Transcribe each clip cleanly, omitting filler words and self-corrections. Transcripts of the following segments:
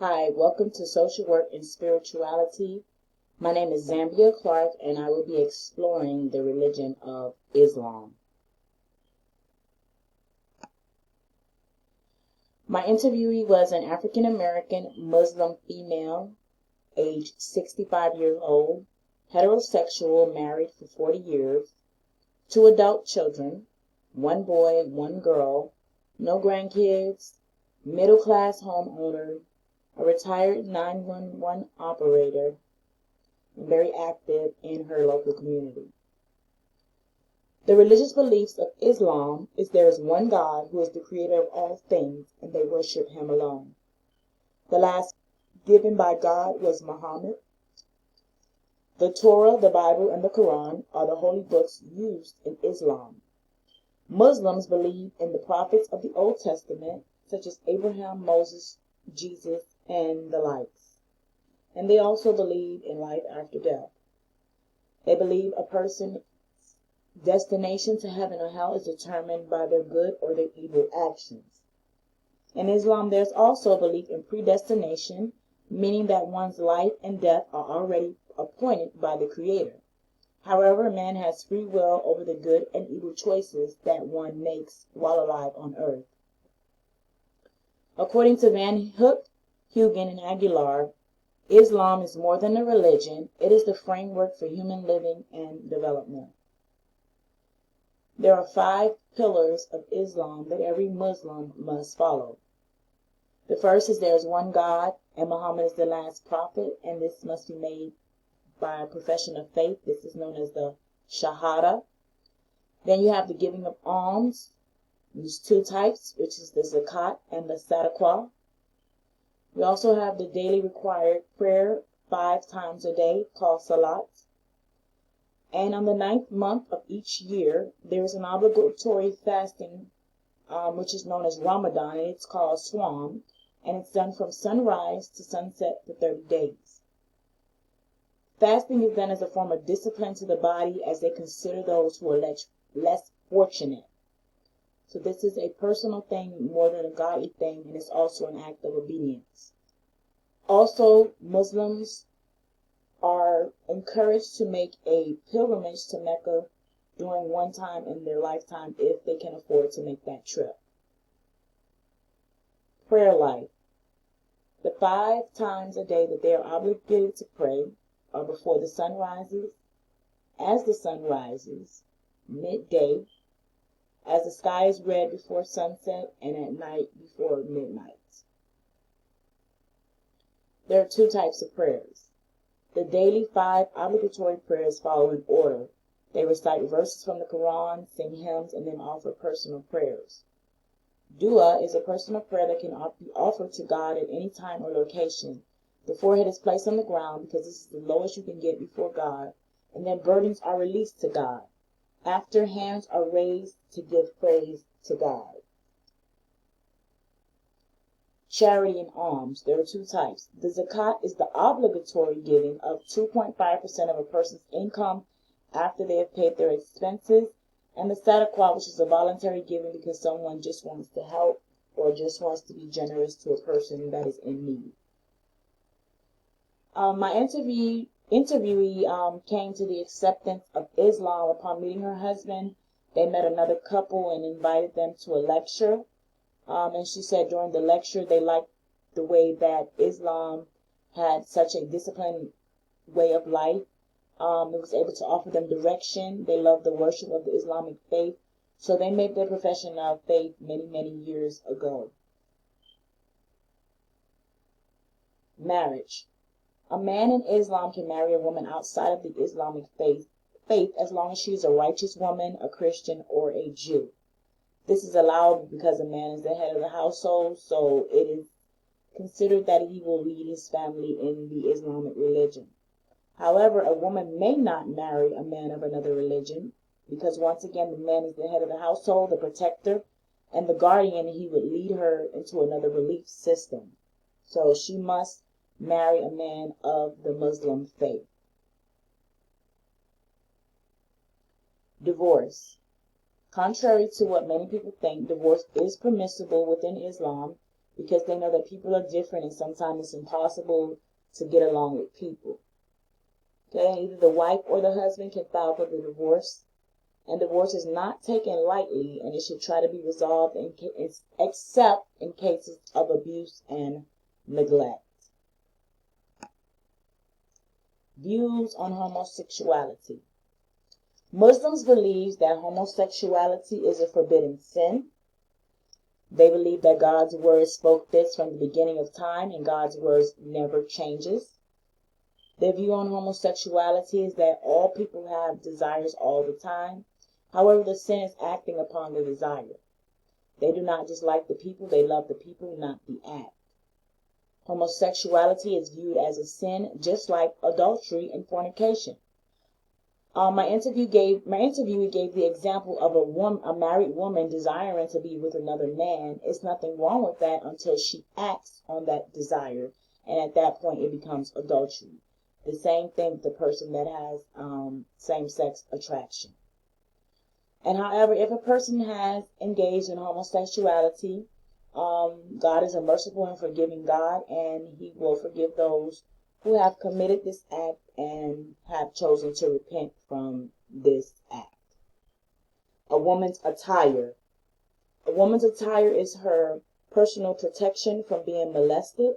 Hi, welcome to Social Work and Spirituality. My name is Zambia Clark, and I will be exploring the religion of Islam. My interviewee was an African American Muslim female, aged 65 years old, heterosexual, married for 40 years, two adult children, one boy, one girl, no grandkids, middle class homeowner, a retired 911 operator, and very active in her local community. The religious beliefs of Islam is there is one God who is the creator of all things, and they worship him alone. The last given by God was Muhammad. The Torah, the Bible, and the Quran are the holy books used in Islam. Muslims believe in the prophets of the Old Testament, such as Abraham, Moses, Jesus, and the likes. And they also believe in life after death. They believe a person's destination to heaven or hell is determined by their good or their evil actions. In Islam, there's also a belief in predestination, meaning that one's life and death are already appointed by the Creator. However, man has free will over the good and evil choices that one makes while alive on earth. According to Van Hook, Hugen, and Aguilar, Islam is more than a religion, it is the framework for human living and development. There are 5 pillars of Islam that every Muslim must follow. The first is there is one God, and Muhammad is the last prophet, and this must be made by a profession of faith. This is known as the Shahada. Then you have the giving of alms. There's 2 types, which is the Zakat and the Sadaqah. We also have the daily required prayer 5 times a day, called Salat. And on the 9th month of each year, there is an obligatory fasting, which is known as Ramadan, and it's called Swam, and it's done from sunrise to sunset for 30 days. Fasting is done as a form of discipline to the body, as they consider those who are less fortunate. So this is a personal thing more than a godly thing, and it's also an act of obedience. Also, Muslims are encouraged to make a pilgrimage to Mecca during one time in their lifetime if they can afford to make that trip. Prayer life. The 5 times a day that they are obligated to pray are before the sun rises, as the sun rises, midday, as the sky is red before sunset, and at night before midnight. There are 2 types of prayers. The daily 5 obligatory prayers follow in order. They recite verses from the Quran, sing hymns, and then offer personal prayers. Dua is a personal prayer that can be offered to God at any time or location. The forehead is placed on the ground because this is the lowest you can get before God, and then burdens are released to God. After, hands are raised to give praise to God. Charity and alms. There are 2 types. The Zakat is the obligatory giving of 2.5% of a person's income after they have paid their expenses, and the Sadaqah, which is a voluntary giving because someone just wants to help or just wants to be generous to a person that is in need. My interviewee came to the acceptance of Islam upon meeting her husband. They met another couple and invited them to a lecture. And she said during the lecture they liked the way that Islam had such a disciplined way of life. It was able to offer them direction. They loved the worship of the Islamic faith. So they made their profession of faith many, many years ago. Marriage. A man in Islam can marry a woman outside of the Islamic faith as long as she is a righteous woman, a Christian, or a Jew. This is allowed because a man is the head of the household, so it is considered that he will lead his family in the Islamic religion. However, a woman may not marry a man of another religion because, once again, the man is the head of the household, the protector, and the guardian. He would lead her into another belief system. So she must marry a man of the Muslim faith. Divorce. Contrary to what many people think, divorce is permissible within Islam because they know that people are different and sometimes it's impossible to get along with people. Okay, either the wife or the husband can file for the divorce, and divorce is not taken lightly, and it should try to be resolved except in cases of abuse and neglect. Views on homosexuality. Muslims believe that homosexuality is a forbidden sin. They believe that God's word spoke this from the beginning of time, and God's word never changes. Their view on homosexuality is that all people have desires all the time. However, the sin is acting upon the desire. They do not dislike the people, they love the people, not the act. Homosexuality is viewed as a sin, just like adultery and fornication. My interviewee gave the example of a married woman desiring to be with another man. It's nothing wrong with that until she acts on that desire, and at that point it becomes adultery. The same thing with the person that has same-sex attraction. And however, if a person has engaged in homosexuality, God is a merciful and forgiving God, and He will forgive those who have committed this act and have chosen to repent from this act. A woman's attire. A woman's attire is her personal protection from being molested,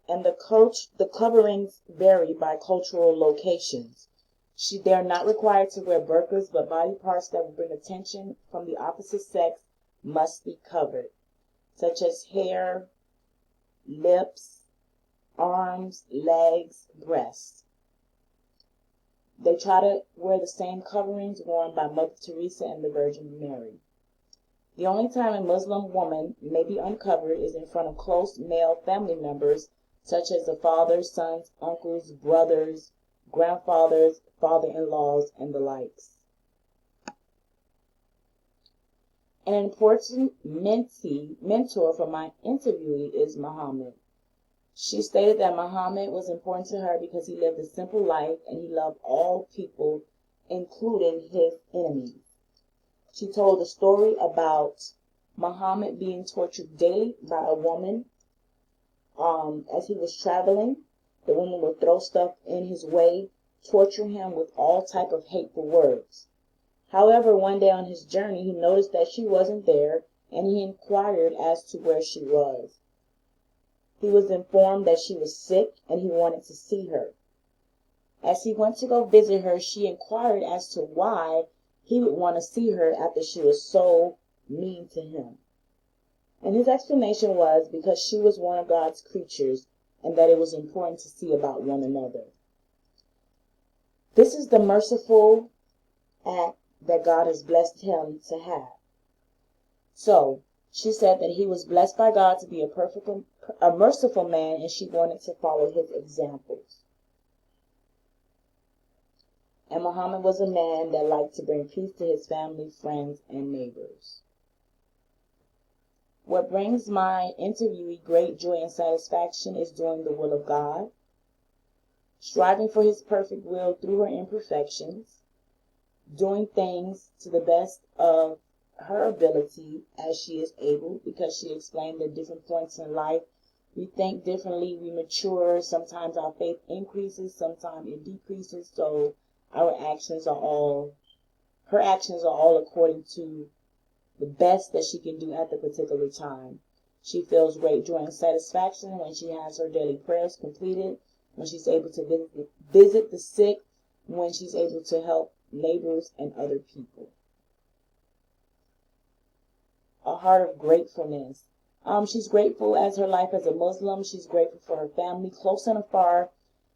and the coverings vary by cultural locations. They are not required to wear burqas, but body parts that will bring attention from the opposite sex must be covered, such as hair, lips, arms, legs, breasts. They try to wear the same coverings worn by Mother Teresa and the Virgin Mary. The only time a Muslim woman may be uncovered is in front of close male family members, such as the fathers, sons, uncles, brothers, grandfathers, father-in-laws, and the likes. An important mentor for my interviewee is Muhammad. She stated that Muhammad was important to her because he lived a simple life and he loved all people, including his enemies. She told a story about Muhammad being tortured daily by a woman. As he was traveling, the woman would throw stuff in his way, torture him with all type of hateful words. However, one day on his journey, he noticed that she wasn't there, and he inquired as to where she was. He was informed that she was sick, and he wanted to see her. As he went to go visit her, she inquired as to why he would want to see her after she was so mean to him. And his explanation was because she was one of God's creatures, and that it was important to see about one another. This is the merciful act that God has blessed him to have. So, she said that he was blessed by God to be a merciful man, and she wanted to follow his examples. And Muhammad was a man that liked to bring peace to his family, friends, and neighbors. What brings my interviewee great joy and satisfaction is doing the will of God, striving for His perfect will through her imperfections, doing things to the best of her ability as she is able, because she explained at different points in life we think differently, we mature, sometimes our faith increases, sometimes it decreases, so her actions are all according to the best that she can do at the particular time. She feels great joy and satisfaction when she has her daily prayers completed, when she's able to visit the sick, when she's able to help neighbors and other people. A heart of gratefulness. She's grateful as her life as a Muslim. She's grateful for her family, close and afar.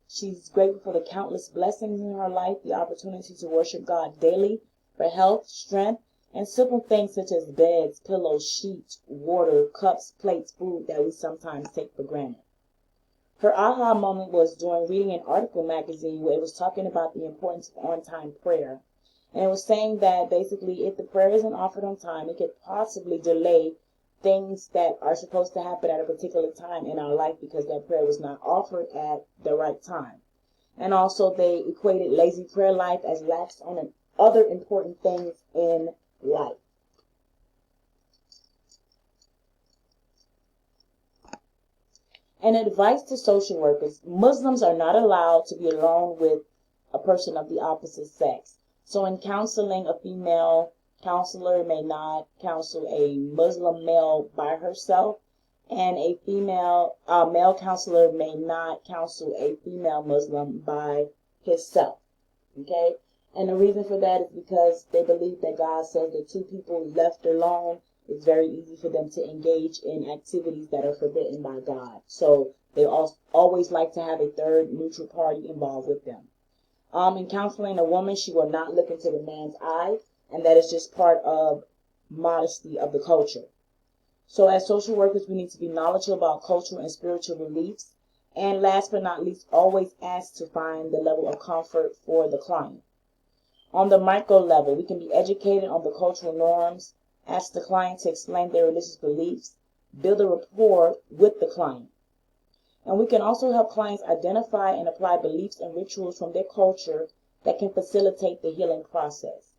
She's grateful for the countless blessings in her life, the opportunity to worship God daily, for health, strength, and simple things such as beds, pillows, sheets, water, cups, plates, food that we sometimes take for granted. Her aha moment was during reading an article magazine where it was talking about the importance of on-time prayer. And it was saying that basically if the prayer isn't offered on time, it could possibly delay things that are supposed to happen at a particular time in our life because that prayer was not offered at the right time. And also they equated lazy prayer life as lax on other important things in life. And advice to social workers: Muslims are not allowed to be alone with a person of the opposite sex. So in counseling, a female counselor may not counsel a Muslim male by herself, and a male counselor may not counsel a female Muslim by himself. Okay? And the reason for that is because they believe that God says that two people left alone, it's very easy for them to engage in activities that are forbidden by God. So they always like to have a third neutral party involved with them. In counseling a woman, she will not look into the man's eye, and that is just part of modesty of the culture. So as social workers, we need to be knowledgeable about cultural and spiritual beliefs. And last but not least, always ask to find the level of comfort for the client. On the micro level, we can be educated on the cultural norms, ask the client to explain their religious beliefs, build a rapport with the client. And we can also help clients identify and apply beliefs and rituals from their culture that can facilitate the healing process.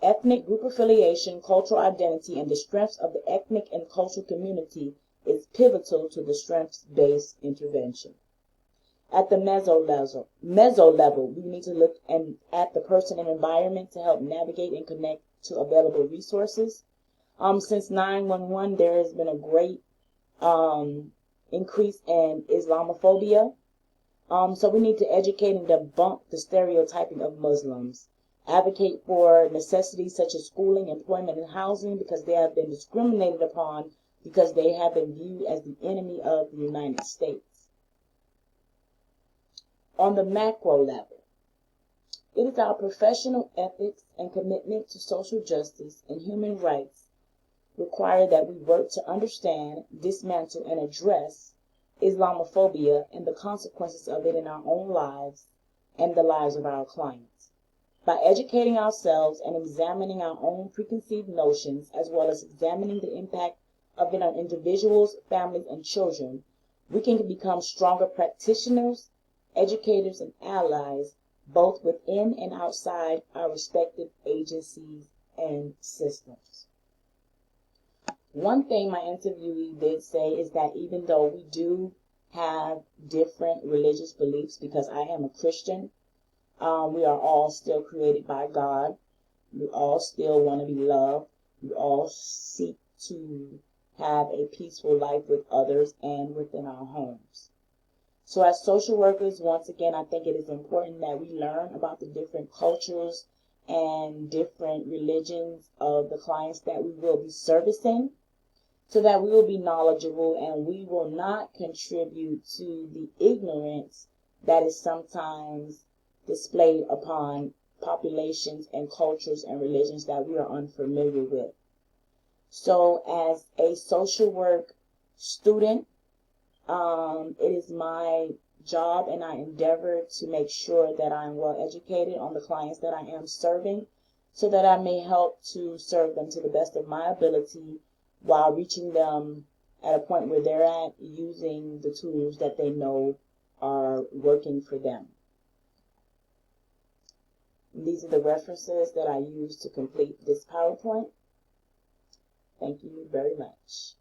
Ethnic group affiliation, cultural identity, and the strengths of the ethnic and cultural community is pivotal to the strengths-based intervention. At the meso level, we need to look at the person and environment to help navigate and connect to available resources. Since 9/11, there has been a great increase in Islamophobia. So we need to educate and debunk the stereotyping of Muslims. Advocate for necessities such as schooling, employment, and housing, because they have been discriminated upon because they have been viewed as the enemy of the United States. On the macro level, it is our professional ethics and commitment to social justice and human rights require that we work to understand, dismantle, and address Islamophobia and the consequences of it in our own lives and the lives of our clients. By educating ourselves and examining our own preconceived notions, as well as examining the impact of it on individuals, families, and children, we can become stronger practitioners, educators, and allies, both within and outside our respective agencies and systems. One thing my interviewee did say is that even though we do have different religious beliefs, because I am a Christian, we are all still created by God. We all still want to be loved. We all seek to have a peaceful life with others and within our homes. So as social workers, once again, I think it is important that we learn about the different cultures and different religions of the clients that we will be servicing, so that we will be knowledgeable and we will not contribute to the ignorance that is sometimes displayed upon populations and cultures and religions that we are unfamiliar with. So as a social work student, it is my job and I endeavor to make sure that I'm well educated on the clients that I am serving, so that I may help to serve them to the best of my ability while reaching them at a point where they're at, using the tools that they know are working for them. These are the references that I used to complete this PowerPoint. Thank you very much.